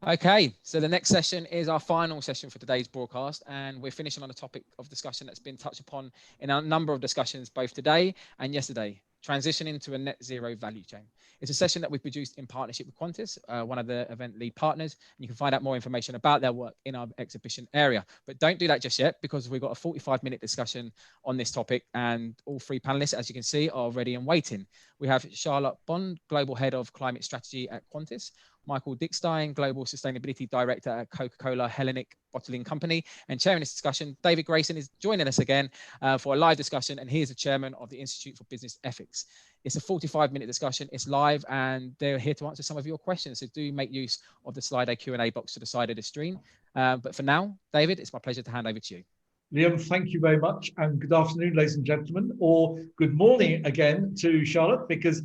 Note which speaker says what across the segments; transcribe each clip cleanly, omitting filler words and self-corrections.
Speaker 1: Okay, so the next session is our final session for today's broadcast, and we're finishing on a topic of discussion that's been touched upon in a number of discussions both today and yesterday, transitioning to a net zero value chain. It's a session that we've produced in partnership with Quantis, one of the event lead partners, and you can find out more information about their work in our exhibition area. But don't do that just yet, because we've got a 45-minute discussion on this topic, and all three panelists, as you can see, are ready and waiting. We have Charlotte Bande, Global Head of Climate Strategy at Quantis, Michael Dickstein, Global Sustainability Director at Coca-Cola Hellenic Bottling Company. And chairing this discussion, David Grayson is joining us again for a live discussion, and he is the chairman of the Institute for Business Ethics. It's a 45-minute discussion, it's live, and they're here to answer some of your questions. So do make use of the Slido Q&A box to the side of the stream. But for now, David, it's my pleasure to hand over to you.
Speaker 2: Liam, thank you very much, and good afternoon, ladies and gentlemen, or good morning again to Charlotte, because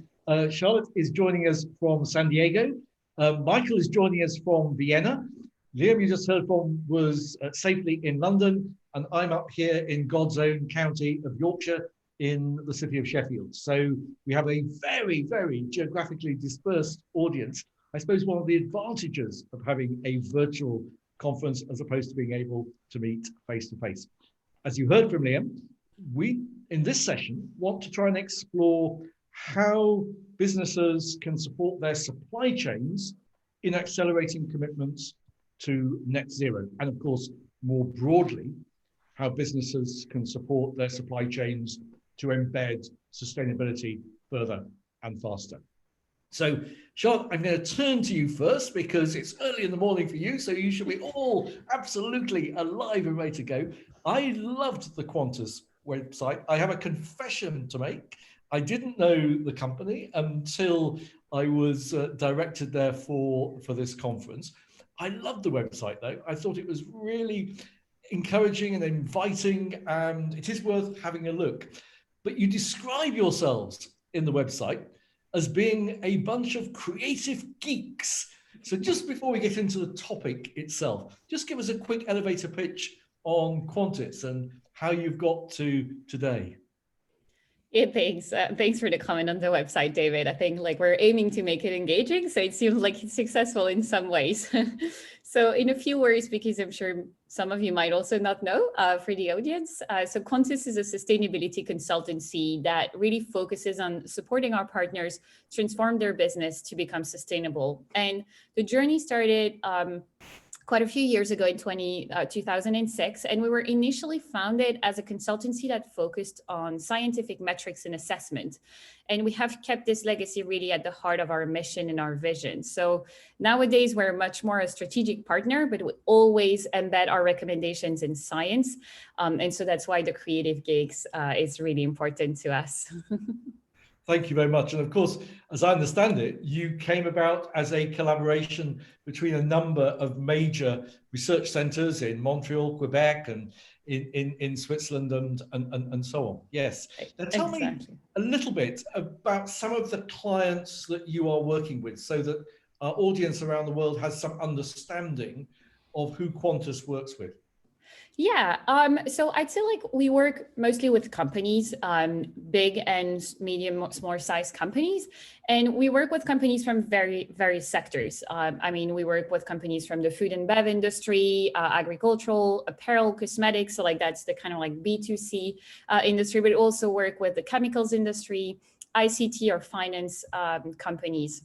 Speaker 2: Charlotte is joining us from San Diego. Michael is joining us from Vienna. Liam, you just heard from, was safely in London, and I'm up here in God's own county of Yorkshire in the city of Sheffield. So we have a very, very geographically dispersed audience. I suppose one of the advantages of having a virtual conference as opposed to being able to meet face to face. As you heard from Liam, we, in this session, want to try and explore how businesses can support their supply chains in accelerating commitments to net zero. And of course, more broadly, how businesses can support their supply chains to embed sustainability further and faster. So, Charlotte, I'm going to turn to you first because it's early in the morning for you, so you should be all absolutely alive and ready to go. I loved the Qantas website. I have a confession to make. I didn't know the company until I was directed there for this conference. I loved the website, though. I thought it was really encouraging and inviting, and it is worth having a look. But you describe yourselves in the website as being a bunch of creative geeks. So just before we get into the topic itself, just give us a quick elevator pitch on Quantis and how you've got to today.
Speaker 3: Yeah, thanks. Thanks for the comment on the website, David. I think we're aiming to make it engaging, so it seems like it's successful in some ways. So in a few words, because I'm sure some of you might also not know for the audience. So Quantis is a sustainability consultancy that really focuses on supporting our partners transform their business to become sustainable. And the journey started quite a few years ago in 2006. And we were initially founded as a consultancy that focused on scientific metrics and assessment. And we have kept this legacy really at the heart of our mission and our vision. So nowadays, we're much more a strategic partner, but we always embed our recommendations in science. And so that's why the creative gigs is really important to us.
Speaker 2: Thank you very much. And of course, as I understand it, you came about as a collaboration between a number of major research centres in Montreal, Quebec, and in Switzerland and so on. Yes. Now tell me a little bit about some of the clients that you are working with so that our audience around the world has some understanding of who Quantis works with.
Speaker 3: Yeah, so I'd say we work mostly with companies, big and medium, small size companies, and we work with companies from various sectors. I mean, we work with companies from the food and bev industry, agricultural, apparel, cosmetics, so that's the kind of B2C industry, but also work with the chemicals industry, ICT or finance companies.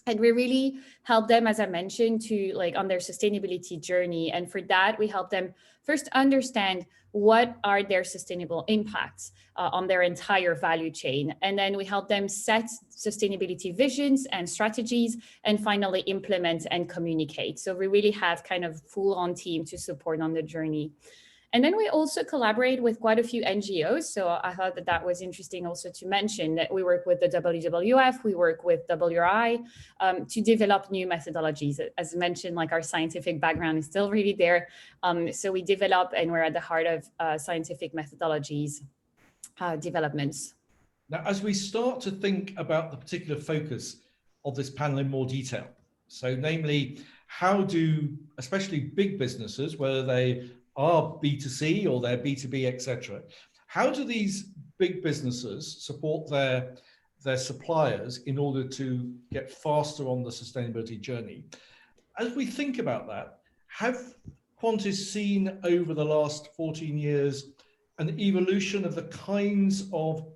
Speaker 3: And we really help them, as I mentioned, to on their sustainability journey. And for that, we help them first understand what are their sustainable impacts on their entire value chain. And then we help them set sustainability visions and strategies, and finally implement and communicate. So we really have kind of full-on team to support on the journey. And then we also collaborate with quite a few NGOs. So I thought that was interesting also to mention that we work with the WWF, we work with WRI to develop new methodologies. As mentioned, our scientific background is still really there. So we develop, and we're at the heart of scientific methodologies developments.
Speaker 2: Now, as we start to think about the particular focus of this panel in more detail, so namely, how do especially big businesses, whether they are B2C or they're B2B, etc. How do these big businesses support their suppliers in order to get faster on the sustainability journey? as we think about that, have Quantis seen over the last 14 years an evolution of the kinds of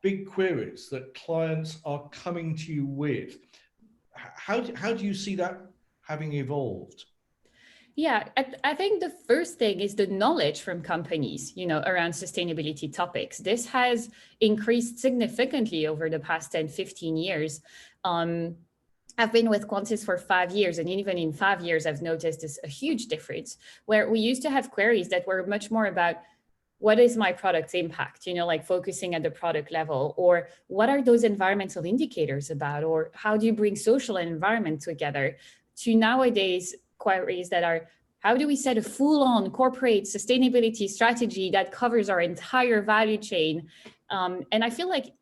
Speaker 2: big queries that clients are coming to you with? How do you see that having evolved?
Speaker 3: Yeah, I think the first thing is the knowledge from companies, around sustainability topics. This has increased significantly over the past 10, 15 years. I've been with Quantis for 5 years, and even in 5 years, I've noticed a huge difference where we used to have queries that were much more about what is my product's impact, like focusing at the product level, or what are those environmental indicators about, or how do you bring social and environment together, to nowadays queries that are, how do we set a full-on corporate sustainability strategy that covers our entire value chain? And I feel like,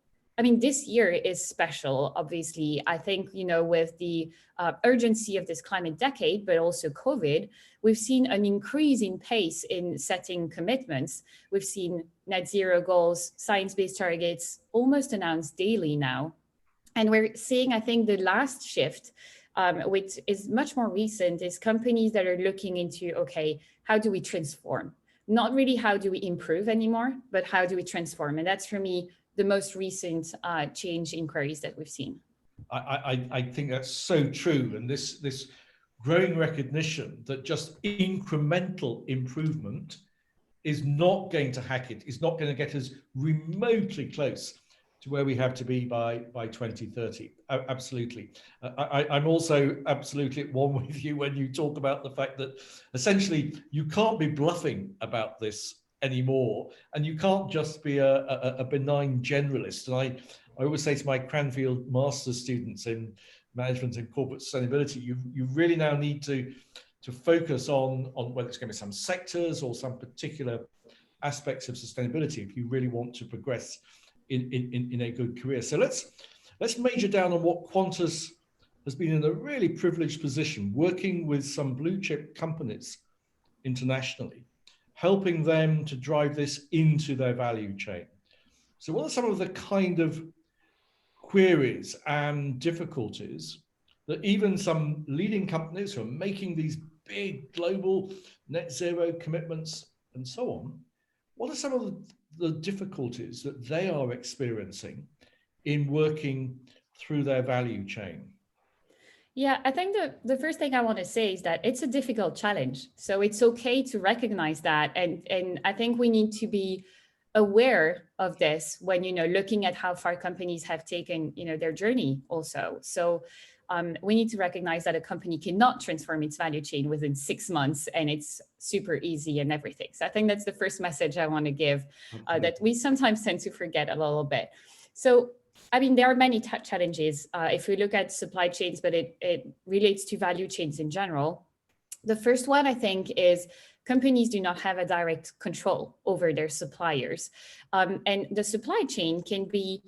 Speaker 3: this year is special, obviously. I think, with the urgency of this climate decade, but also COVID, we've seen an increase in pace in setting commitments. We've seen net zero goals, science-based targets almost announced daily now. And we're seeing, I think, the last shift, which is much more recent, is companies that are looking into, okay, how do we transform? Not really how do we improve anymore, but how do we transform? And that's, for me, the most recent change inquiries that we've seen.
Speaker 2: I think that's so true. And this growing recognition that just incremental improvement is not going to hack it, is not going to get us remotely close to where we have to be by 2030. Absolutely. I'm also absolutely at one with you when you talk about the fact that essentially you can't be bluffing about this anymore, and you can't just be a benign generalist. And I always say to my Cranfield master's students in management and corporate sustainability, you really now need to focus on whether it's going to be some sectors or some particular aspects of sustainability if you really want to progress in a good career. So let's major down on what Qantas has been in a really privileged position, working with some blue chip companies internationally, helping them to drive this into their value chain. So what are some of the kind of queries and difficulties that even some leading companies who are making these big global net zero commitments and so on, what are some of the difficulties that they are experiencing in working through their value chain?
Speaker 3: Yeah, I think the first thing I want to say is that it's a difficult challenge. So it's okay to recognize that. And I think we need to be aware of this when, looking at how far companies have taken, their journey also. So we need to recognize that a company cannot transform its value chain within 6 months and it's super easy and everything. So I think that's the first message I want to give, that we sometimes tend to forget a little bit. So, there are many challenges if we look at supply chains, but it relates to value chains in general. The first one, I think, is companies do not have a direct control over their suppliers. And the supply chain can be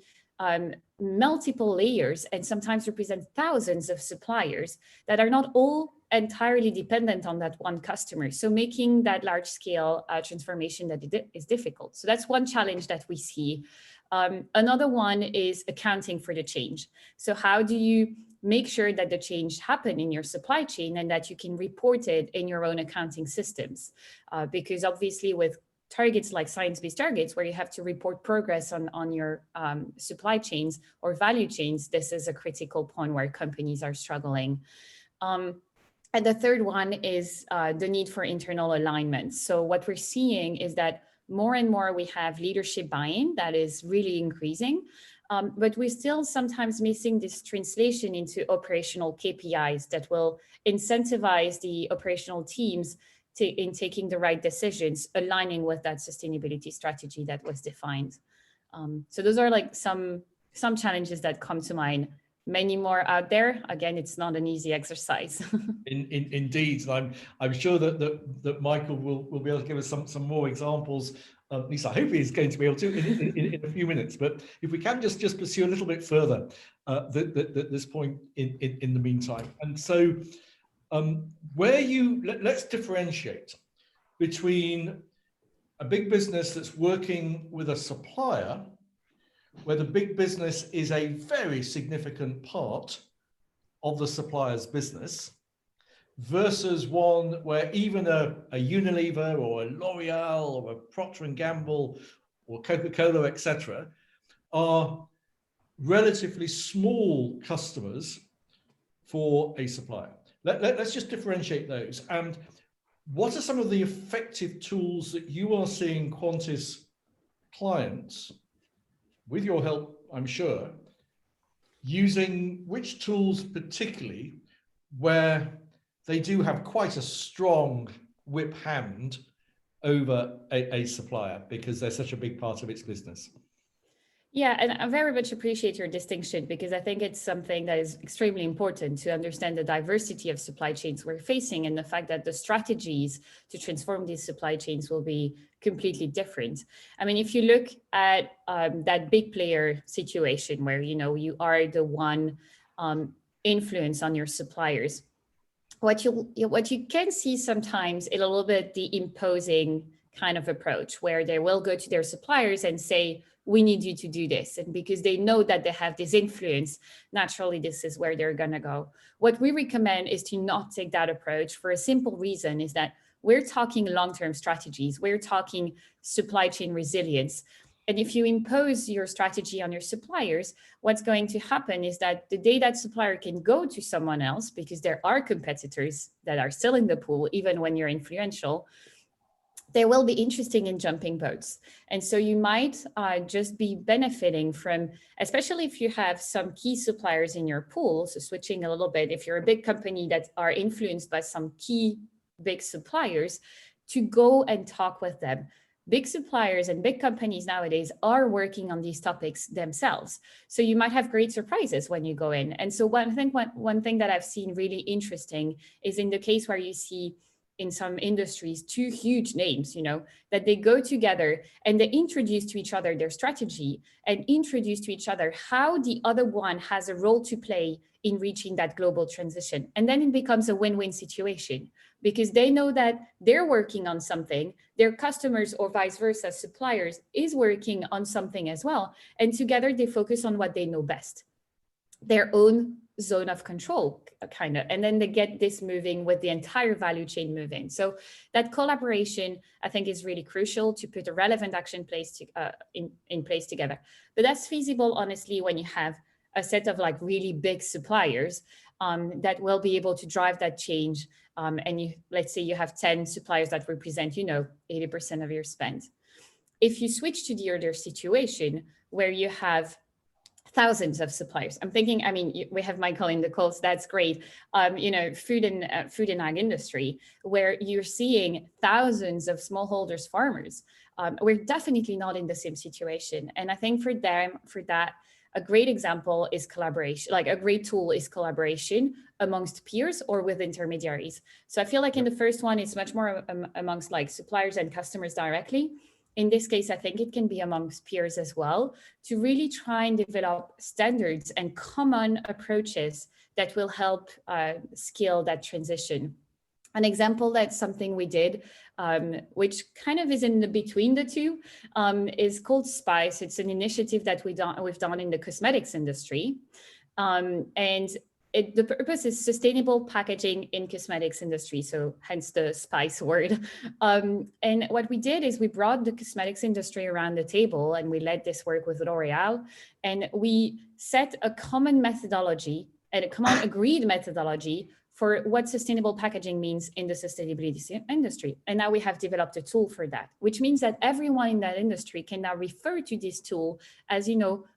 Speaker 3: multiple layers and sometimes represent thousands of suppliers that are not all entirely dependent on that one customer. So making that large scale transformation that is difficult. So that's one challenge that we see. Another one is accounting for the change. So how do you make sure that the change happened in your supply chain and that you can report it in your own accounting systems? Because obviously with targets like science-based targets, where you have to report progress on your supply chains or value chains, this is a critical point where companies are struggling. And the third one is the need for internal alignment. So what we're seeing is that more and more we have leadership buy-in that is really increasing, but we're still sometimes missing this translation into operational KPIs that will incentivize the operational teams in taking the right decisions, aligning with that sustainability strategy that was defined. So those are like some challenges that come to mind. Many more out there. Again, it's not an easy exercise.
Speaker 2: Indeed, and I'm sure that Michael will be able to give us some more examples. At least I hope he's going to be able to in a few minutes. But if we can just pursue a little bit further this point in the meantime. And so, let's differentiate between a big business that's working with a supplier, where the big business is a very significant part of the supplier's business, versus one where even a Unilever or a L'Oreal or a Procter & Gamble or Coca-Cola, etc., are relatively small customers for a supplier. Let's just differentiate those. And what are some of the effective tools that you are seeing Qantis clients, with your help, I'm sure, using which tools particularly where they do have quite a strong whip hand over a supplier because they're such a big part of its business?
Speaker 3: Yeah, and I very much appreciate your distinction, because I think it's something that is extremely important to understand the diversity of supply chains we're facing, and the fact that the strategies to transform these supply chains will be completely different. I mean, if you look at that big player situation where, you know, you are the one influence on your suppliers, what you can see sometimes is a little bit the imposing kind of approach, where they will go to their suppliers and say, we need you to do this. And because they know that they have this influence, naturally, this is where they're going to go. What we recommend is to not take that approach, for a simple reason, is that we're talking long-term strategies. We're talking supply chain resilience. And if you impose your strategy on your suppliers, what's going to happen is that the day that supplier can go to someone else, because there are competitors that are still in the pool, even when you're influential, they will be interested in jumping boats. And so you might just be benefiting from, especially if you have some key suppliers in your pool, so switching a little bit, if you're a big company that are influenced by some key big suppliers, to go and talk with them. Big suppliers and big companies nowadays are working on these topics themselves. So you might have great surprises when you go in. And so one thing that I've seen really interesting is in the case where you see in some industries, two huge names, you know, that they go together and they introduce to each other their strategy and introduce to each other how the other one has a role to play in reaching that global transition. And then it becomes a win-win situation, because they know that they're working on something, their customers or vice versa, suppliers, is working on something as well. And together they focus on what they know best, their own zone of control, kind of, and then they get this moving with the entire value chain moving. So that collaboration, I think, is really crucial to put a relevant action in place together. But that's feasible, honestly, when you have a set of like really big suppliers that will be able to drive that change. And let's say you have 10 suppliers that represent, 80% of your spend. If you switch to the other situation where you have thousands of suppliers. I'm thinking, we have Michael in the calls, that's great. Food and ag industry, where you're seeing thousands of smallholders, farmers. We're definitely not in the same situation. And I think for that, a great example is collaboration, like a great tool is collaboration amongst peers or with intermediaries. So I feel like in the first one, it's much more amongst like suppliers and customers directly. In this case, I think it can be amongst peers as well, to really try and develop standards and common approaches that will help scale that transition. An example that's something we did, which kind of is in the between the two, is called SPICE. It's an initiative that we've done in the cosmetics industry. The purpose is sustainable packaging in cosmetics industry, so hence the SPICE word. And what we did is we brought the cosmetics industry around the table, and we led this work with L'Oreal, and we set a common methodology and a common agreed methodology for what sustainable packaging means in the sustainability industry. And now we have developed a tool for that, which means that everyone in that industry can now refer to this tool as,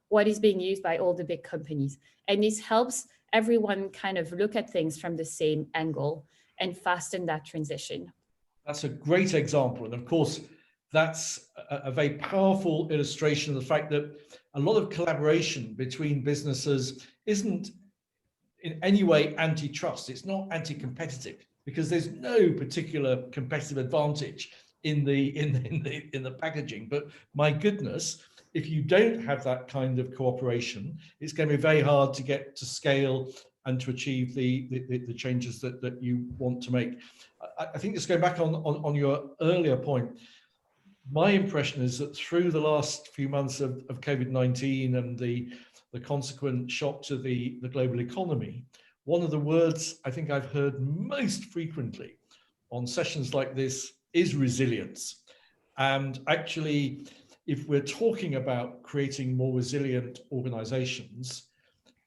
Speaker 3: what is being used by all the big companies. And this helps everyone kind of look at things from the same angle and fasten that transition.
Speaker 2: That's a great example. And of course, that's a very powerful illustration of the fact that a lot of collaboration between businesses isn't in any way antitrust. It's not anti-competitive, because there's no particular competitive advantage in the packaging. But my goodness, if you don't have that kind of cooperation, it's going to be very hard to get to scale and to achieve the changes that you want to make. I think just going back on your earlier point, my impression is that through the last few months of COVID-19 and the consequent shock to the global economy, one of the words I think I've heard most frequently on sessions like this is resilience. And actually, if we're talking about creating more resilient organizations,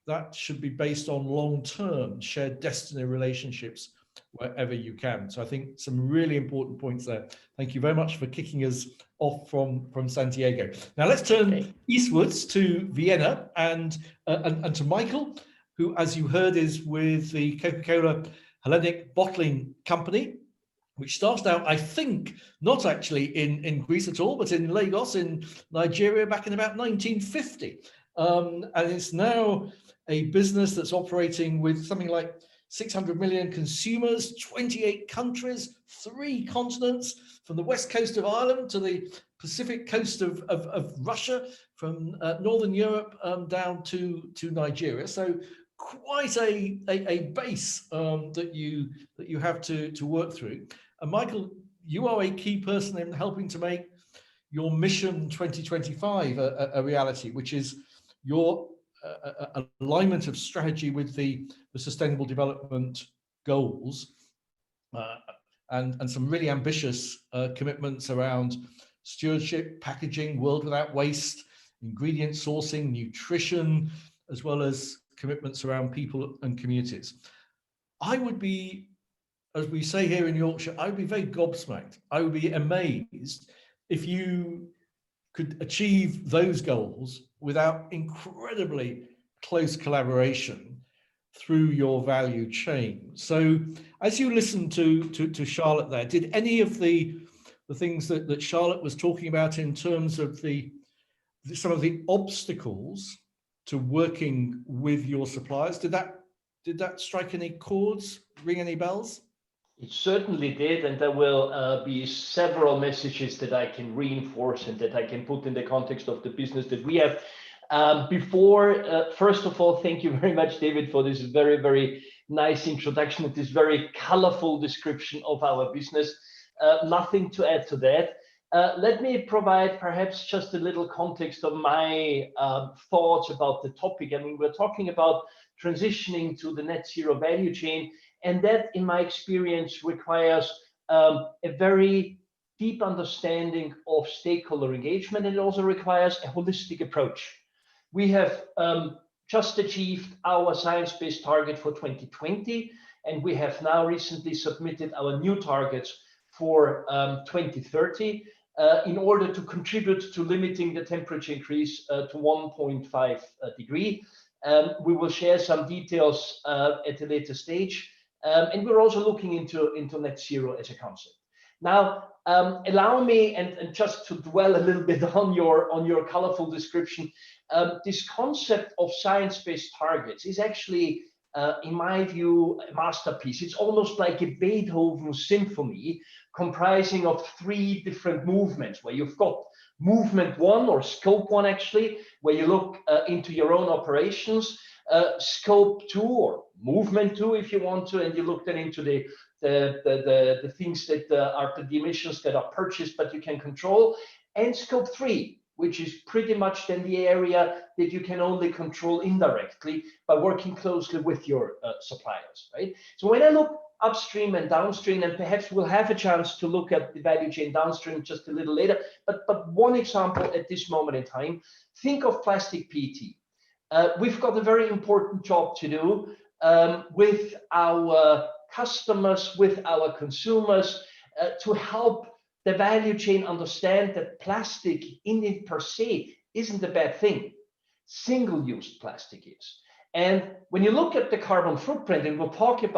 Speaker 2: that should be based on long-term shared destiny relationships wherever you can. So I think some really important points there. Thank you very much for kicking us off from Santiago. Now let's turn eastwards to Vienna and to Michael, who, as you heard, is with the Coca-Cola Hellenic bottling company, which started out, I think, not actually in Greece at all, but in Lagos in Nigeria back in about 1950. And it's now a business that's operating with something like 600 million consumers, 28 countries, 3 continents, from the west coast of Ireland to the Pacific coast of Russia, from Northern Europe down to Nigeria. So quite a base that you have to work through. And Michael, you are a key person in helping to make your Mission 2025 a reality, which is your alignment of strategy with the Sustainable Development Goals, and some really ambitious commitments around stewardship, packaging, world without waste, ingredient sourcing, nutrition, as well as commitments around people and communities. I would be, as we say here in Yorkshire, I would be very gobsmacked. I would be amazed if you could achieve those goals without incredibly close collaboration through your value chain. So as you listen to Charlotte there, did any of the things that Charlotte was talking about in terms of some of the obstacles to working with your suppliers, did that strike any chords, ring any bells?
Speaker 4: It certainly did, and there will be several messages that I can reinforce and that I can put in the context of the business that we have. First of all, thank you very much, David, for this very, very nice introduction, this very colorful description of our business. Nothing to add to that. Let me provide perhaps just a little context of my thoughts about the topic. I mean, we're talking about transitioning to the net zero value chain, and that, in my experience, requires a very deep understanding of stakeholder engagement, and it also requires a holistic approach. We have just achieved our science-based target for 2020, and we have now recently submitted our new targets for 2030 in order to contribute to limiting the temperature increase to 1.5 degree. We will share some details at a later stage. And we're also looking into net zero as a concept. Now, allow me and just to dwell a little bit on your colorful description. This concept of science-based targets is actually, in my view, a masterpiece. It's almost like a Beethoven symphony comprising of 3 different movements, where you've got movement 1, or scope 1 actually, where you look into your own operations. Scope 2, or movement 2 if you want to, and you look then into the things that are the emissions that are purchased but you can control, and scope 3, which is pretty much then the area that you can only control indirectly by working closely with your suppliers, right? So when I look upstream and downstream, and perhaps we'll have a chance to look at the value chain downstream just a little later, but one example at this moment in time, think of plastic PET. We've got a very important job to do with our customers, with our consumers, to help the value chain understand that plastic in it per se isn't a bad thing. Single-use plastic is. And when you look at the carbon footprint, and we're talking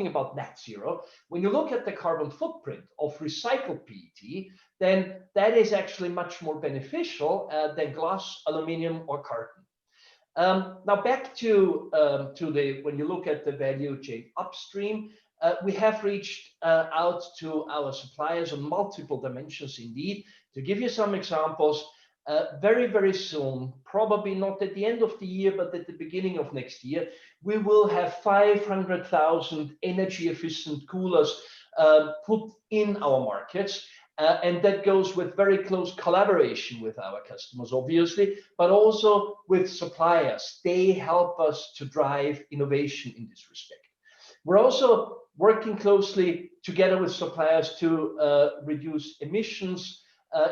Speaker 4: about net zero, when you look at the carbon footprint of recycled PET, then that is actually much more beneficial than glass, aluminum, or carton. Now back to when you look at the value chain upstream, we have reached out to our suppliers on multiple dimensions indeed. To give you some examples, very, very soon, probably not at the end of the year, but at the beginning of next year, we will have 500,000 energy efficient coolers put in our markets. And that goes with very close collaboration with our customers, obviously, but also with suppliers. They help us to drive innovation in this respect. We're also working closely together with suppliers to reduce emissions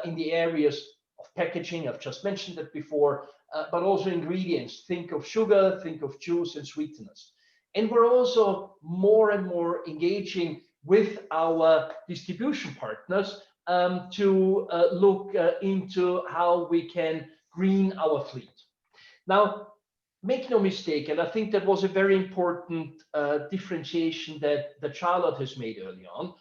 Speaker 4: in the areas of packaging. I've just mentioned that before, but also ingredients. Think of sugar, think of juice and sweeteners. And we're also more and more engaging with our distribution partners to look into how we can green our fleet. Now, make no mistake, and I think that was a very important differentiation that Charlotte has made early on.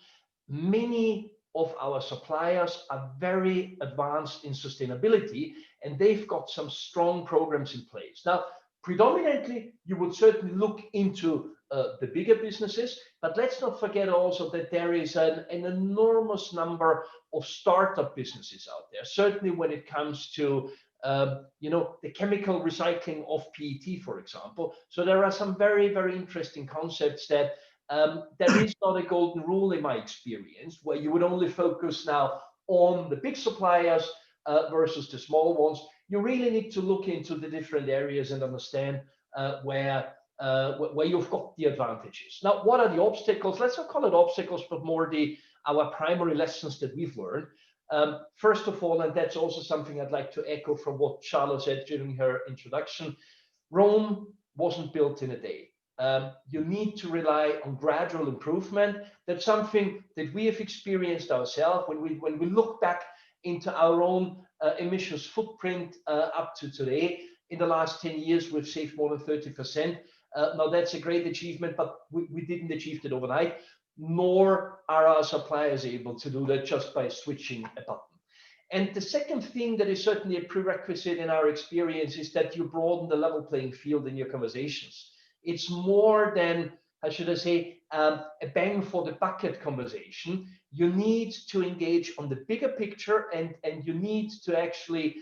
Speaker 4: Many of our suppliers are very advanced in sustainability, and they've got some strong programs in place. Now, predominantly, you would certainly look into the bigger businesses, but let's not forget also that there is an enormous number of startup businesses out there, certainly when it comes to the chemical recycling of PET, for example. So there are some very, very interesting concepts that there is not a golden rule in my experience, where you would only focus now on the big suppliers versus the small ones. You really need to look into the different areas and understand where you've got the advantages. Now, what are the obstacles? Let's not call it obstacles, but more our primary lessons that we've learned. First of all, and that's also something I'd like to echo from what Charlotte said during her introduction, Rome wasn't built in a day. You need to rely on gradual improvement. That's something that we have experienced ourselves when we look back into our own emissions footprint up to today. In the last 10 years, we've saved more than 30%. Now, that's a great achievement, but we didn't achieve it overnight, nor are our suppliers able to do that just by switching a button. And the second thing that is certainly a prerequisite in our experience is that you broaden the level playing field in your conversations. It's more than, how should I say, a bang for the bucket conversation. You need to engage on the bigger picture, and you need to actually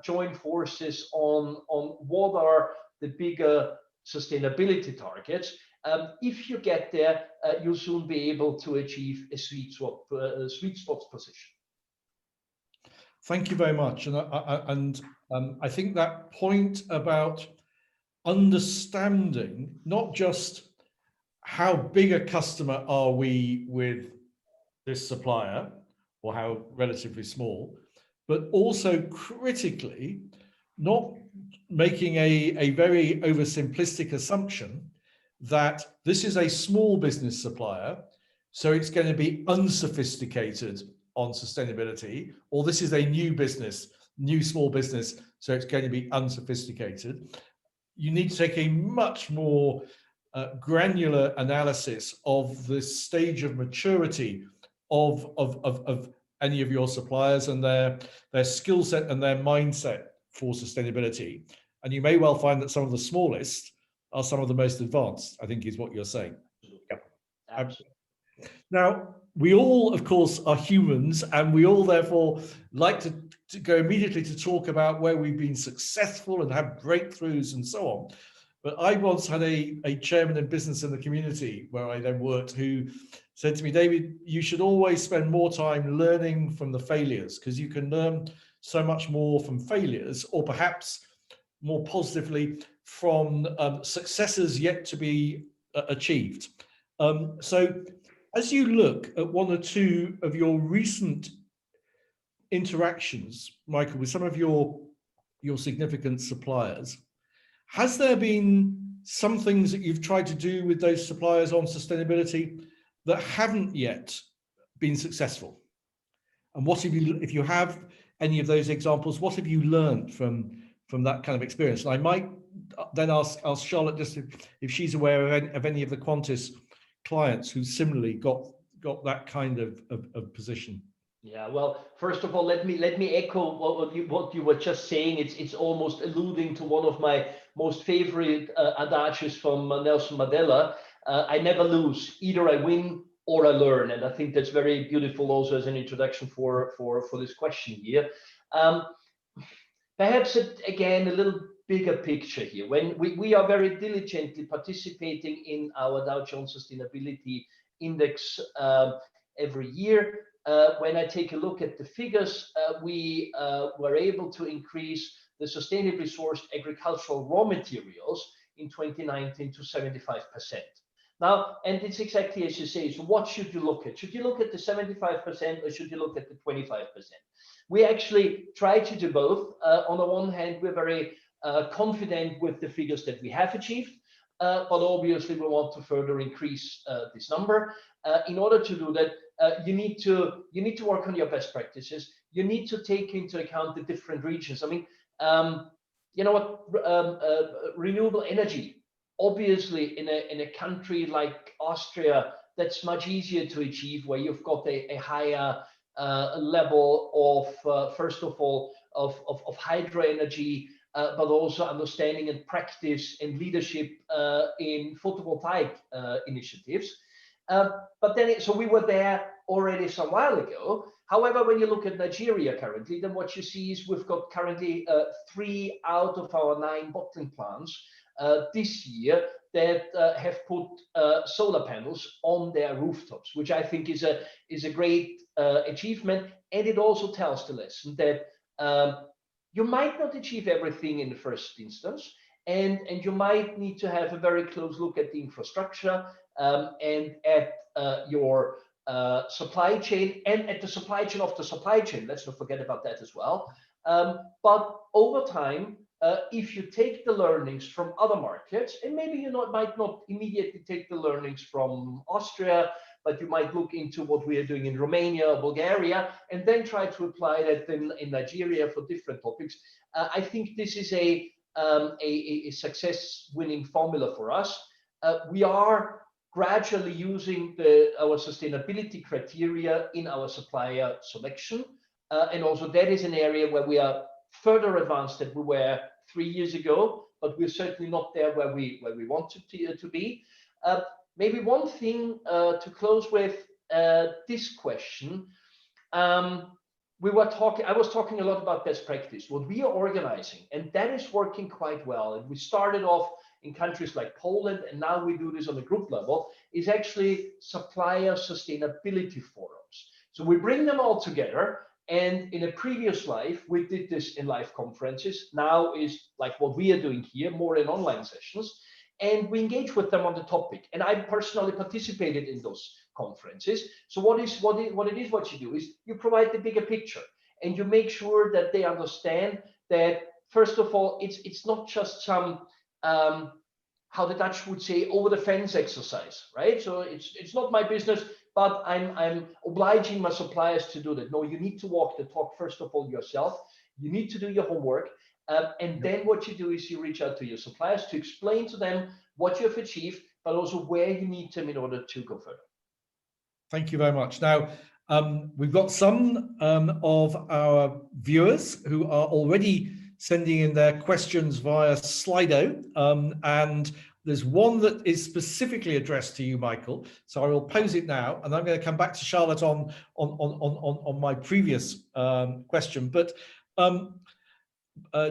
Speaker 4: join forces on what are the bigger sustainability targets. If you get there, you'll soon be able to achieve a sweet spot position.
Speaker 2: Thank you very much. And I think that point about understanding not just how big a customer are we with this supplier, or how relatively small, but also critically not making a very oversimplistic assumption that this is a small business supplier, so it's going to be unsophisticated on sustainability, or this is a new small business, so it's going to be unsophisticated. You need to take a much more granular analysis of the stage of maturity of any of your suppliers and their skill set and their mindset for sustainability. And you may well find that some of the smallest are some of the most advanced, I think is what you're saying.
Speaker 4: Yeah. Absolutely.
Speaker 2: Now, we all, of course, are humans, and we all therefore like to go immediately to talk about where we've been successful and have breakthroughs and so on. But I once had a chairman in business in the community where I then worked, who said to me, David, you should always spend more time learning from the failures, because you can learn so much more from failures, or perhaps more positively from successes yet to be achieved. So as you look at one or two of your recent interactions, Michael, with some of your significant suppliers, has there been some things that you've tried to do with those suppliers on sustainability that haven't yet been successful? And what have you, if you have any of those examples, what have you learned from that kind of experience? And I might then ask Charlotte just if she's aware of any of the Quantis clients who similarly got that kind of position.
Speaker 4: Yeah, well, first of all, let me echo what you were just saying. It's almost alluding to one of my most favorite adages from Nelson Mandela. I never lose. Either I win or I learn, and I think that's very beautiful also as an introduction for this question here. Perhaps again a little bigger picture here. When we are very diligently participating in our Dow Jones Sustainability Index every year, when I take a look at the figures, we were able to increase the sustainably sourced agricultural raw materials in 2019 to 75%. Now, and it's exactly as you say, so what should you look at? Should you look at the 75% or should you look at the 25%? We actually try to do both. On the one hand, we're very confident with the figures that we have achieved, but obviously we want to further increase this number. In order to do that, you need to work on your best practices. You need to take into account the different regions. I mean, you know what? Renewable energy, obviously, in a country like Austria, that's much easier to achieve, where you've got a higher level of, first of all, of hydro energy, but also understanding and practice and leadership in photovoltaic initiatives. But then, so we were there already some while ago. However, when you look at Nigeria currently, then what you see is we've got currently 3 out of our 9 bottling plants this year that have put solar panels on their rooftops, which I think is a great achievement. And it also tells the lesson that you might not achieve everything in the first instance, and you might need to have a very close look at the infrastructure and at your supply chain and at the supply chain of the supply chain. Let's not forget about that as well. But over time, if you take the learnings from other markets, and maybe you might not immediately take the learnings from Austria, but you might look into what we are doing in Romania or Bulgaria, and then try to apply that in Nigeria for different topics. I think this is a success-winning formula for us. We are gradually using our sustainability criteria in our supplier selection, and also that is an area where we are further advanced than we were 3 years ago, but we're certainly not there where we want to be. Maybe one thing to close with this question. I was talking a lot about best practice. What we are organizing, and that is working quite well, and we started off in countries like Poland, and now we do this on a group level, is actually supplier sustainability forums. So we bring them all together, and in a previous life, we did this in live conferences. Now is like what we are doing here, more in online sessions, and we engage with them on the topic. And I personally participated in those conferences. So what you do is you provide the bigger picture, and you make sure that they understand that, first of all, it's not just some how the Dutch would say, over the fence exercise, right? So it's not my business, but I'm obliging my suppliers to do that. No, you need to walk the talk, first of all, yourself. You need to do your homework. And then what you do is you reach out to your suppliers to explain to them what you have achieved, but also where you need them in order to go further.
Speaker 2: Thank you very much. Now, we've got some of our viewers who are already sending in their questions via Slido, and there's one that is specifically addressed to you, Michael. So I will pose it now, and I'm going to come back to Charlotte on my previous question. But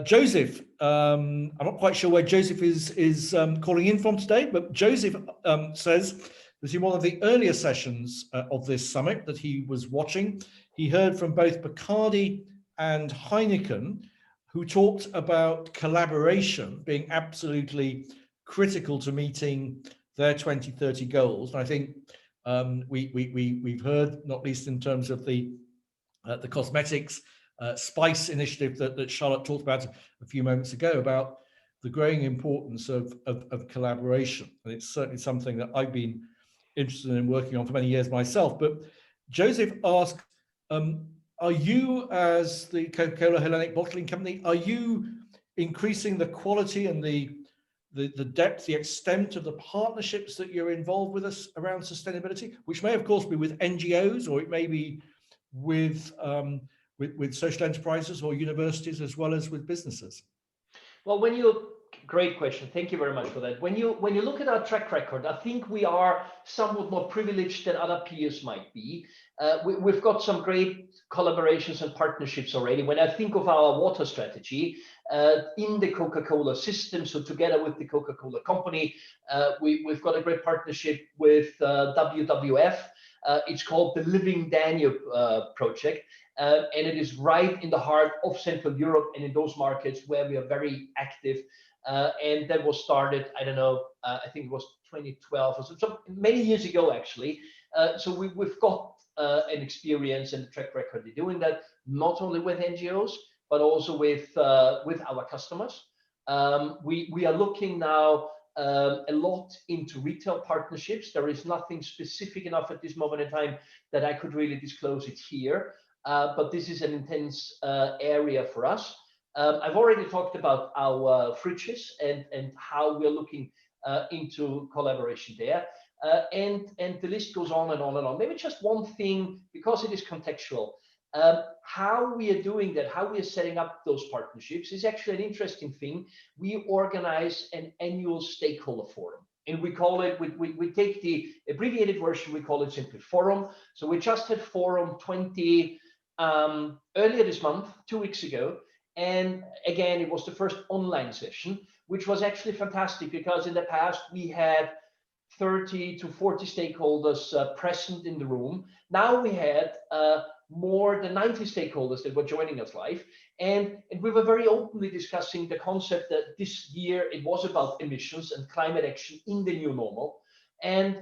Speaker 2: Joseph, I'm not quite sure where Joseph is calling in from today, but Joseph says that in one of the earlier sessions of this summit that he was watching, he heard from both Bacardi and Heineken, who talked about collaboration being absolutely critical to meeting their 2030 goals. And I think we've heard, not least in terms of the cosmetics spice initiative that Charlotte talked about a few moments ago, about the growing importance of collaboration. And it's certainly something that I've been interested in working on for many years myself. But Joseph asked, are you, as the Coca-Cola Hellenic bottling company, are you increasing the quality and the depth, the extent of the partnerships that you're involved with us around sustainability, which may of course be with NGOs, or it may be with social enterprises or universities, as well as with businesses? Well,
Speaker 4: great question. Thank you very much for that. When you look at our track record, I think we are somewhat more privileged than other peers might be. We've got some great collaborations and partnerships already. When I think of our water strategy in the Coca-Cola system, so together with the Coca-Cola company, we've got a great partnership with WWF. It's called the Living Danube project, and it is right in the heart of Central Europe and in those markets where we are very active. And that was started, I don't know, I think it was 2012 or so many years ago, actually. So we've got an experience and a track record in doing that, not only with NGOs, but also with our customers. We are looking now a lot into retail partnerships. There is nothing specific enough at this moment in time that I could really disclose it here, but this is an intense area for us. I've already talked about our fridges and how we're looking into collaboration there. And the list goes on and on and on. Maybe just one thing, because it is contextual. How we are doing that, how we are setting up those partnerships is actually an interesting thing. We organize an annual stakeholder forum, and we call it, we take the abbreviated version, we call it simply forum. So we just had forum 20 earlier this month, 2 weeks ago. And again, it was the first online session, which was actually fantastic because in the past we had 30 to 40 stakeholders present in the room. Now we had more than 90 stakeholders that were joining us live. And we were very openly discussing the concept that this year it was about emissions and climate action in the new normal. And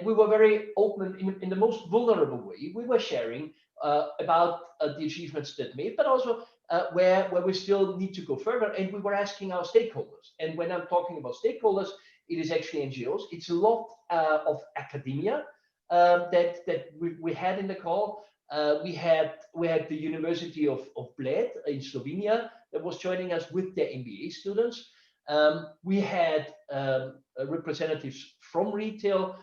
Speaker 4: we were very open in the most vulnerable way. We were sharing about the achievements that made, but also where we still need to go further. And we were asking our stakeholders. And when I'm talking about stakeholders, it is actually NGOs. It's a lot of academia that we had in the call. We had the University of Bled in Slovenia that was joining us with their MBA students. We had representatives from retail,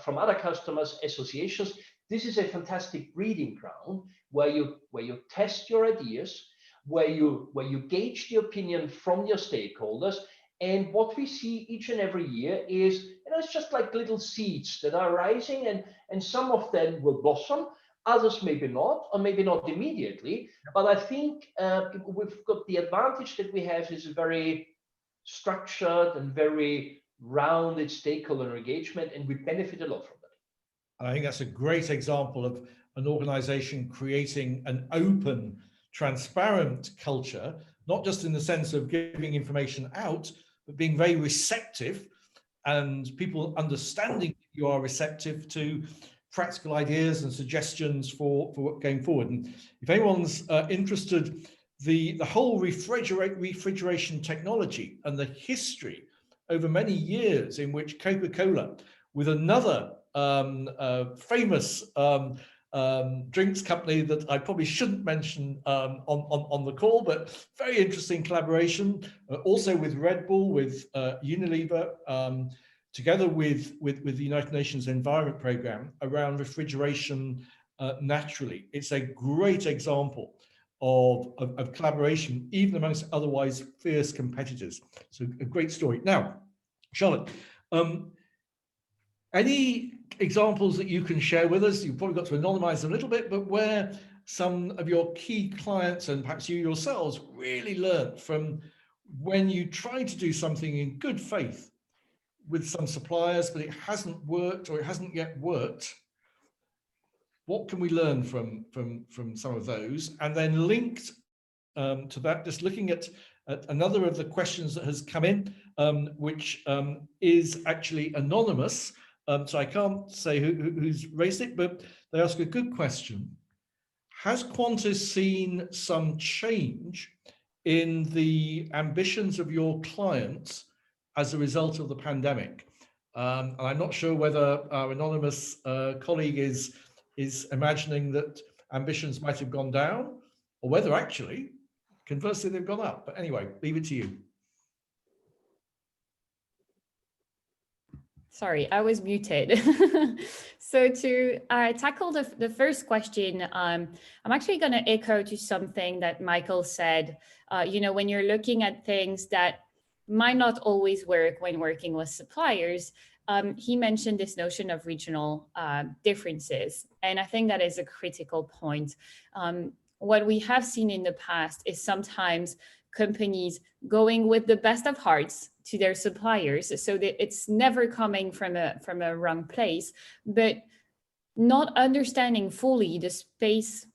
Speaker 4: from other customers, associations. This is a fantastic breeding ground where you test your ideas, where you gauge the opinion from your stakeholders. And what we see each and every year is, it's just like little seeds that are rising, and some of them will blossom, others maybe not, or maybe not immediately. But I think we've got the advantage that we have is a very structured and very rounded stakeholder engagement, and we benefit a lot from that.
Speaker 2: I think that's a great example of an organization creating an open, transparent culture, not just in the sense of giving information out, but being very receptive and people understanding you are receptive to practical ideas and suggestions for going forward. And if anyone's interested, the whole refrigeration technology and the history over many years in which Coca-Cola, with another famous drinks company that I probably shouldn't mention on the call, but very interesting collaboration, also with Red Bull, with Unilever, together with the United Nations Environment Programme around refrigeration naturally. It's a great example of collaboration, even amongst otherwise fierce competitors. So a great story. Now, Charlotte, any examples that you can share with us? You've probably got to anonymize them a little bit, but where some of your key clients and perhaps you yourselves really learned from when you tried to do something in good faith with some suppliers, but it hasn't worked or it hasn't yet worked. What can we learn from some of those? And then linked to that, just looking at another of the questions that has come in, which is actually anonymous. So I can't say who's raised it, but they ask a good question. Has Qantas seen some change in the ambitions of your clients as a result of the pandemic? And I'm not sure whether our anonymous colleague is imagining that ambitions might have gone down, or whether actually, conversely, they've gone up. But anyway, leave it to you.
Speaker 3: Sorry, I was muted. So to tackle the first question, I'm actually going to echo to something that Michael said. When you're looking at things that might not always work when working with suppliers, he mentioned this notion of regional differences. And I think that is a critical point. What we have seen in the past is sometimes companies going with the best of hearts to their suppliers, so that it's never coming from a wrong place, but not understanding fully the space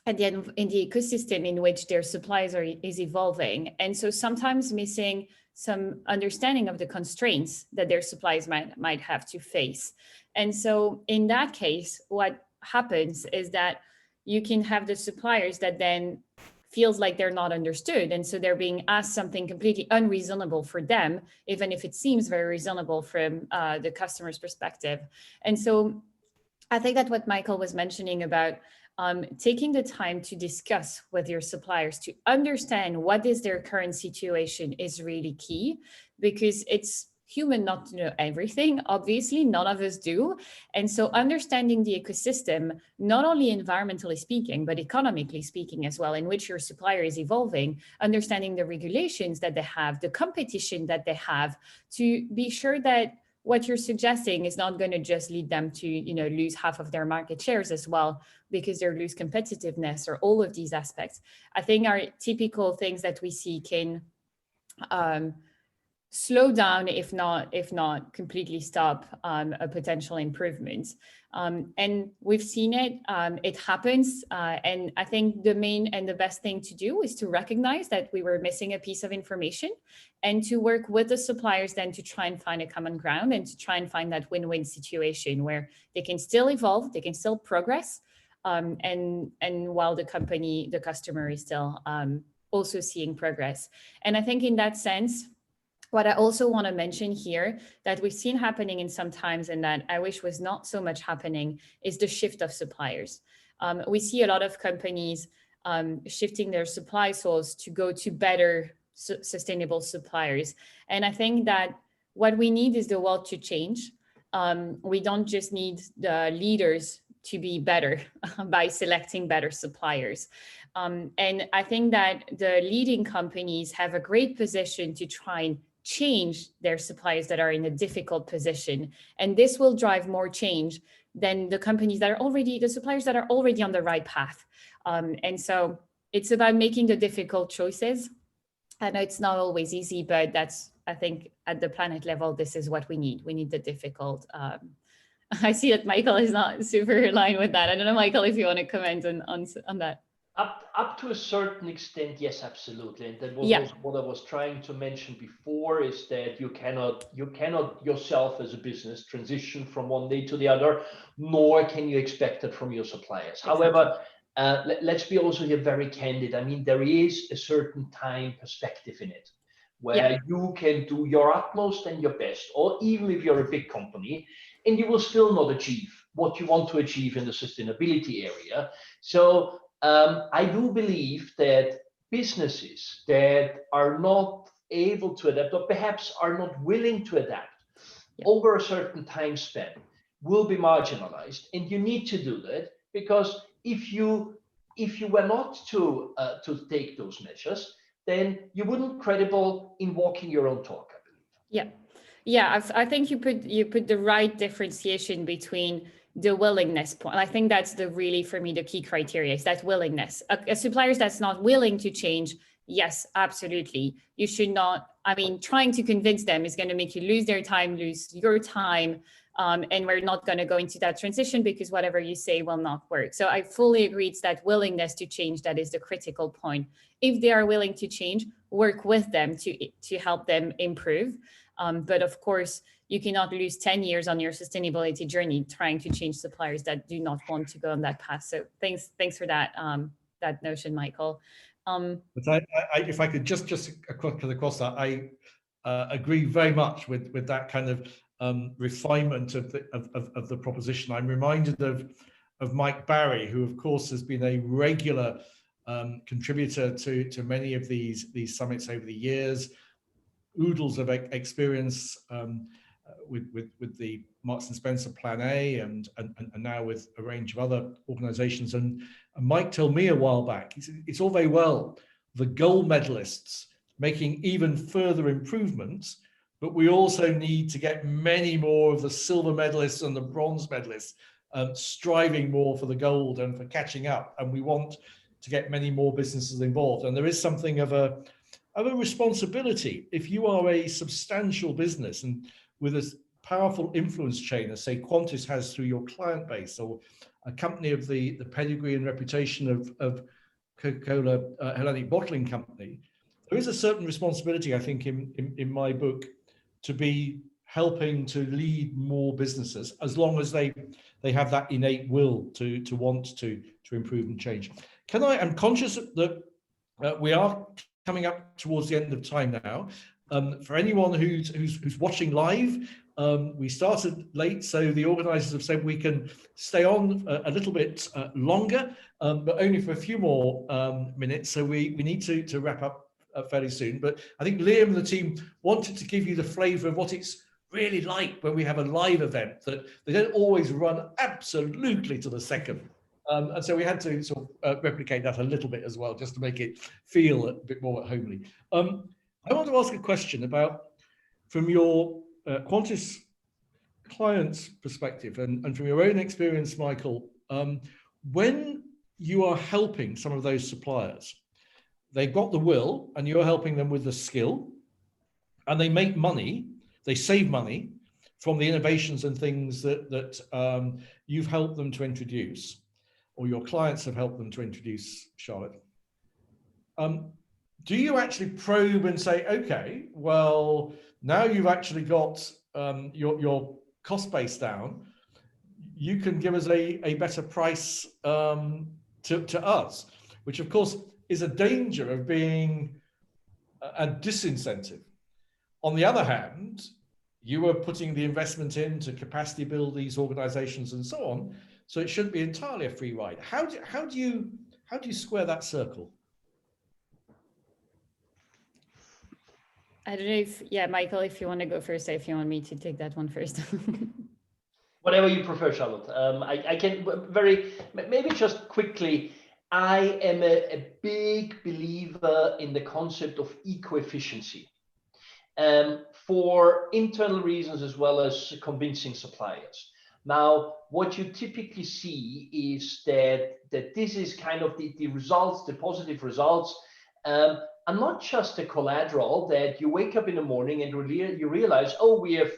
Speaker 3: at the end in the ecosystem in which their supplies is evolving. And so sometimes missing some understanding of the constraints that their supplies might have to face. And so in that case, what happens is that you can have the suppliers that then feels like they're not understood. And so they're being asked something completely unreasonable for them, even if it seems very reasonable from the customer's perspective. And so I think that what Michael was mentioning about taking the time to discuss with your suppliers to understand what is their current situation is really key, because it's human not to know everything. Obviously, none of us do. And so understanding the ecosystem, not only environmentally speaking, but economically speaking as well, in which your supplier is evolving, understanding the regulations that they have, the competition that they have, to be sure that what you're suggesting is not going to just lead them to, lose half of their market shares as well, because they lose competitiveness or all of these aspects. I think are typical things that we see can slow down, if not completely stop a potential improvement. And we've seen it, it happens. And I think the main and the best thing to do is to recognize that we were missing a piece of information and to work with the suppliers then to try and find a common ground and to try and find that win-win situation where they can still evolve, they can still progress. And while the customer is still also seeing progress. And I think in that sense, what I also want to mention here that we've seen happening in some times and that I wish was not so much happening is the shift of suppliers. We see a lot of companies shifting their supply source to go to better sustainable suppliers. And I think that what we need is the world to change. We don't just need the leaders to be better by selecting better suppliers. And I think that the leading companies have a great position to try and change their suppliers that are in a difficult position. And this will drive more change than the companies that are already, the suppliers that are already on the right path. And so it's about making the difficult choices. I know it's not always easy, but that's, I think at the planet level, this is what we need. We need the difficult. I see that Michael is not super aligned with that. I don't know, Michael, if you want to comment on that.
Speaker 4: Up to a certain extent, yes, absolutely. And that was
Speaker 3: Yeah.
Speaker 4: also what I was trying to mention before, is that you cannot yourself as a business transition from one day to the other, nor can you expect it from your suppliers. Exactly. However, let's be also here very candid. I mean, there is a certain time perspective in it where you can do your utmost and your best, or even if you're a big company, and you will still not achieve what you want to achieve in the sustainability area. So I do believe that businesses that are not able to adapt, or perhaps are not willing to adapt over a certain time span, will be marginalized. And you need to do that, because if you were not to take those measures, then you wouldn't be credible in walking your own talk, I believe.
Speaker 3: Yeah, I think you put the right differentiation between the willingness point. I think that's really, for me, the key criteria is that willingness. A supplier that's not willing to change, yes, absolutely. You should not, trying to convince them is going to make you lose their time, lose your time. And we're not going to go into that transition because whatever you say will not work. So I fully agree, it's that willingness to change that is the critical point. If they are willing to change, work with them to help them improve. But of course, you cannot lose 10 years on your sustainability journey trying to change suppliers that do not want to go on that path. So thanks for that that notion, Michael.
Speaker 2: But if I could just across that, I agree very much with that kind of refinement of the proposition. I'm reminded of Mike Barry, who of course has been a regular contributor to many of these summits over the years. Oodles of experience with the Marks and Spencer Plan A and now with a range of other organizations. And Mike told me a while back, he said, it's all very well the gold medalists making even further improvements, but we also need to get many more of the silver medalists and the bronze medalists striving more for the gold and for catching up. And we want to get many more businesses involved. And there is something of a responsibility. If you are a substantial business and with a powerful influence chain as, say, Quantis has through your client base, or a company of the pedigree and reputation of Coca-Cola Hellenic bottling company, there is a certain responsibility, I think, in my book, to be helping to lead more businesses, as long as they have that innate will to want to improve and change. I'm conscious that we are coming up towards the end of time now. For anyone who's watching live, we started late, so the organisers have said we can stay on a little bit longer, but only for a few more minutes. So we need to wrap up fairly soon. But I think Liam and the team wanted to give you the flavour of what it's really like when we have a live event, that they don't always run absolutely to the second. And so we had to sort of replicate that a little bit as well, just to make it feel a bit more homely. I want to ask a question about, from your Qantis client's perspective and from your own experience, Michael, when you are helping some of those suppliers, they've got the will and you're helping them with the skill, and they make money, they save money from the innovations and things that you've helped them to introduce, or your clients have helped them to introduce, Charlotte. Do you actually probe and say, okay, well, now you've actually got your cost base down, you can give us a better price to us, which of course is a danger of being a disincentive. On the other hand, you are putting the investment in to capacity build these organizations and so on, so it shouldn't be entirely a free ride. How do you square that circle?
Speaker 3: I don't know if, yeah, Michael, if you want to go first, or if you want me to take that one first.
Speaker 4: Whatever you prefer, Charlotte. I can maybe just quickly, I am a big believer in the concept of eco-efficiency for internal reasons as well as convincing suppliers. Now, what you typically see is that this is kind of the results, the positive results, are not just a collateral that you wake up in the morning and you realize, oh, we have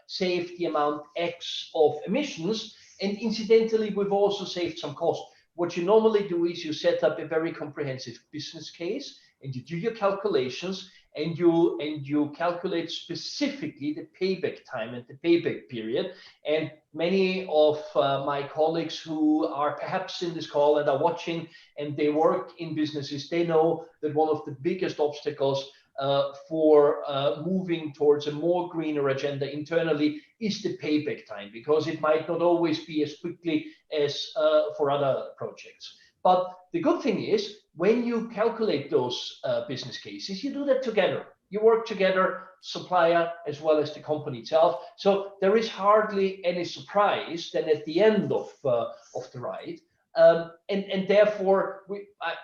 Speaker 4: saved the amount X of emissions, and incidentally, we've also saved some cost. What you normally do is you set up a very comprehensive business case, and you do your calculations, and you calculate specifically the payback time and the payback period. And many of my colleagues who are perhaps in this call and are watching, and they work in businesses, they know that one of the biggest obstacles for moving towards a more greener agenda internally is the payback time, because it might not always be as quickly as for other projects. But the good thing is, when you calculate those business cases, you do that together. You work together, supplier as well as the company itself. So there is hardly any surprise then at the end of the ride. And therefore,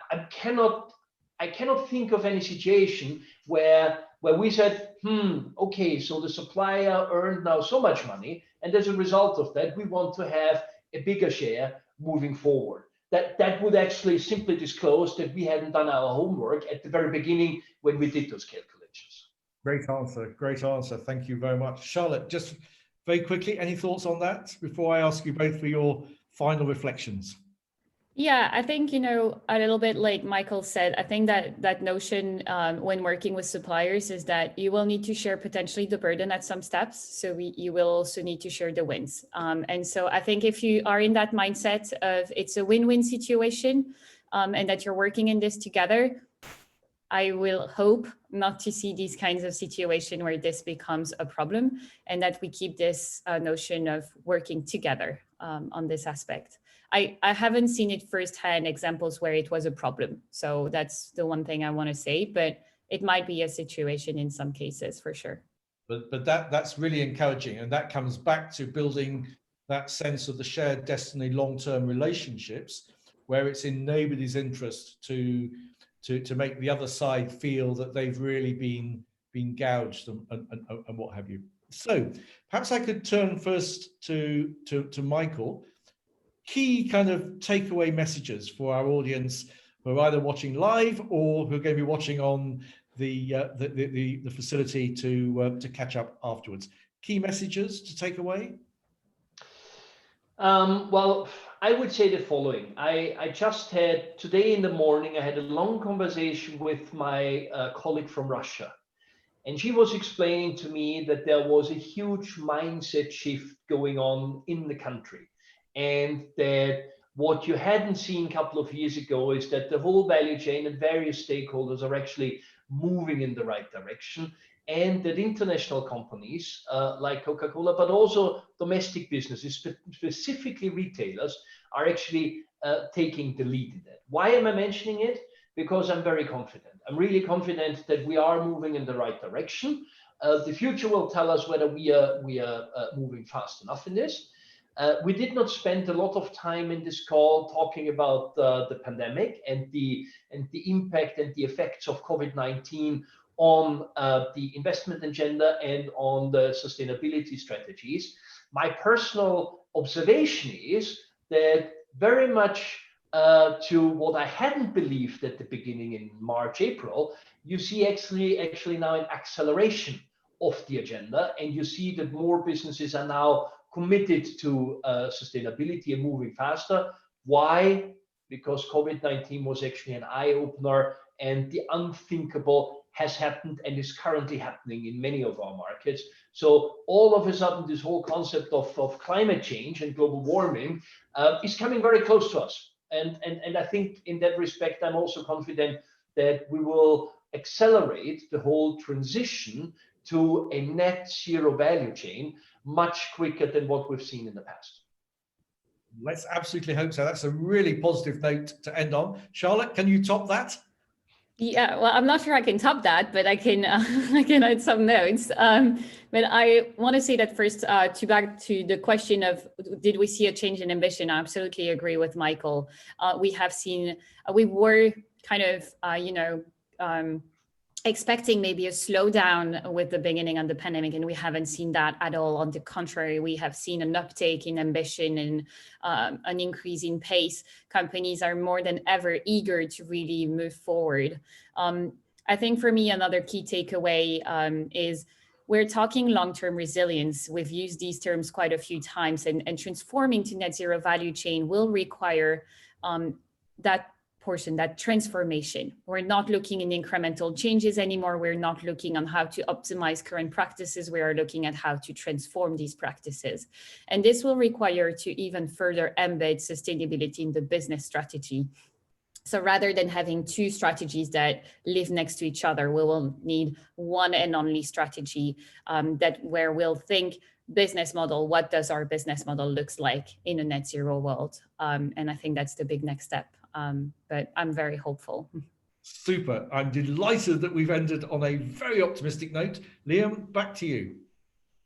Speaker 4: I cannot think of any situation where we said, okay, so the supplier earned now so much money, and as a result of that, we want to have a bigger share moving forward. That would actually simply disclose that we hadn't done our homework at the very beginning when we did those calculations.
Speaker 2: Great answer, great answer. Thank you very much. Charlotte, just very quickly, any thoughts on that before I ask you both for your final reflections?
Speaker 3: Yeah, I think, a little bit like Michael said, I think that notion when working with suppliers is that you will need to share potentially the burden at some steps. So you will also need to share the wins. And so I think if you are in that mindset of it's a win-win situation and that you're working in this together, I will hope not to see these kinds of situations where this becomes a problem, and that we keep this notion of working together on this aspect. I haven't seen it firsthand examples where it was a problem. So that's the one thing I want to say, but it might be a situation in some cases for sure.
Speaker 2: But that's really encouraging. And that comes back to building that sense of the shared destiny, long-term relationships, where it's in nobody's interest to make the other side feel that they've really been gouged and what have you. So perhaps I could turn first to Michael. Key kind of takeaway messages for our audience who are either watching live or who are going to be watching on the facility to catch up afterwards. key messages to take away?
Speaker 4: Well, I would say the following. I just had, today in the morning, I had a long conversation with my colleague from Russia. And she was explaining to me that there was a huge mindset shift going on in the country. And that what you hadn't seen a couple of years ago is that the whole value chain and various stakeholders are actually moving in the right direction. And that international companies like Coca-Cola, but also domestic businesses, specifically retailers, are actually taking the lead in that. Why am I mentioning it? Because I'm very confident. I'm really confident that we are moving in the right direction. The future will tell us whether we are moving fast enough in this. We did not spend a lot of time in this call talking about the pandemic and the impact and the effects of COVID-19 on the investment agenda and on the sustainability strategies. My personal observation is that very much to what I hadn't believed at the beginning in March, April, you see actually now an acceleration of the agenda, and you see that more businesses are now committed to sustainability and moving faster. Why? Because COVID-19 was actually an eye-opener, and the unthinkable has happened and is currently happening in many of our markets. So all of a sudden, this whole concept of climate change and global warming is coming very close to us. And I think in that respect, I'm also confident that we will accelerate the whole transition to a net zero value chain much quicker than what we've seen in the past.
Speaker 2: Let's absolutely hope so. That's a really positive note to end on. Charlotte, can you top that?
Speaker 3: Yeah, well, I'm not sure I can top that, but I can I can add some notes. But I want to say that first, to back to the question of did we see a change in ambition? I absolutely agree with Michael. We have seen, we were kind of, expecting maybe a slowdown with the beginning of the pandemic, and we haven't seen that at all. On the contrary, we have seen an uptake in ambition and an increase in pace. Companies are more than ever eager to really move forward. I think for me, another key takeaway is we're talking long-term resilience. We've used these terms quite a few times, and transforming to net zero value chain will require that portion, that transformation. We're not looking in incremental changes anymore. We're not looking on how to optimize current practices. We are looking at how to transform these practices. And this will require to even further embed sustainability in the business strategy. So rather than having two strategies that live next to each other, we will need one and only strategy where we'll think business model, what does our business model looks like in a net zero world? And I think that's the big next step. But I'm very hopeful.
Speaker 2: Super. I'm delighted that we've ended on a very optimistic note. Liam, back to you.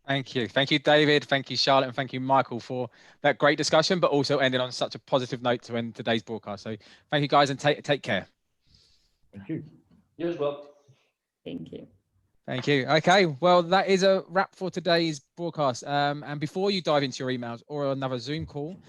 Speaker 1: Thank you. Thank you, David. Thank you, Charlotte. And thank you, Michael, for that great discussion, but also ending on such a positive note to end today's broadcast. So thank you, guys, and take care.
Speaker 2: Thank you.
Speaker 4: You as well.
Speaker 3: Thank you.
Speaker 1: Thank you. Okay, well, that is a wrap for today's broadcast. And before you dive into your emails or another Zoom call,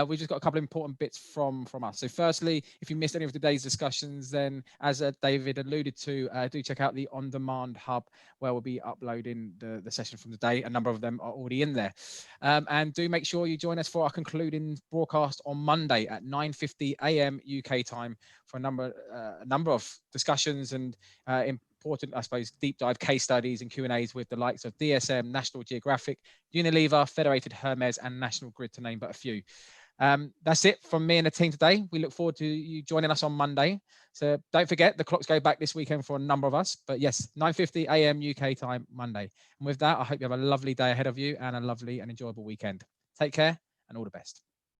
Speaker 1: we've just got a couple of important bits from us. So firstly, if you missed any of today's discussions, then as David alluded to, do check out the On-Demand Hub, where we'll be uploading the session from today. A number of them are already in there. And do make sure you join us for our concluding broadcast on Monday at 9:50 a.m. UK time for a number of discussions and important, I suppose, deep dive case studies and Q&As with the likes of DSM, National Geographic, Unilever, Federated Hermes, and National Grid, to name but a few. That's it from me and the team today. We look forward to you joining us on Monday. So don't forget, the clocks go back this weekend for a number of us. But yes, 9:50 a.m. UK time, Monday. And with that, I hope you have a lovely day ahead of you and a lovely and enjoyable weekend. Take care and all the best.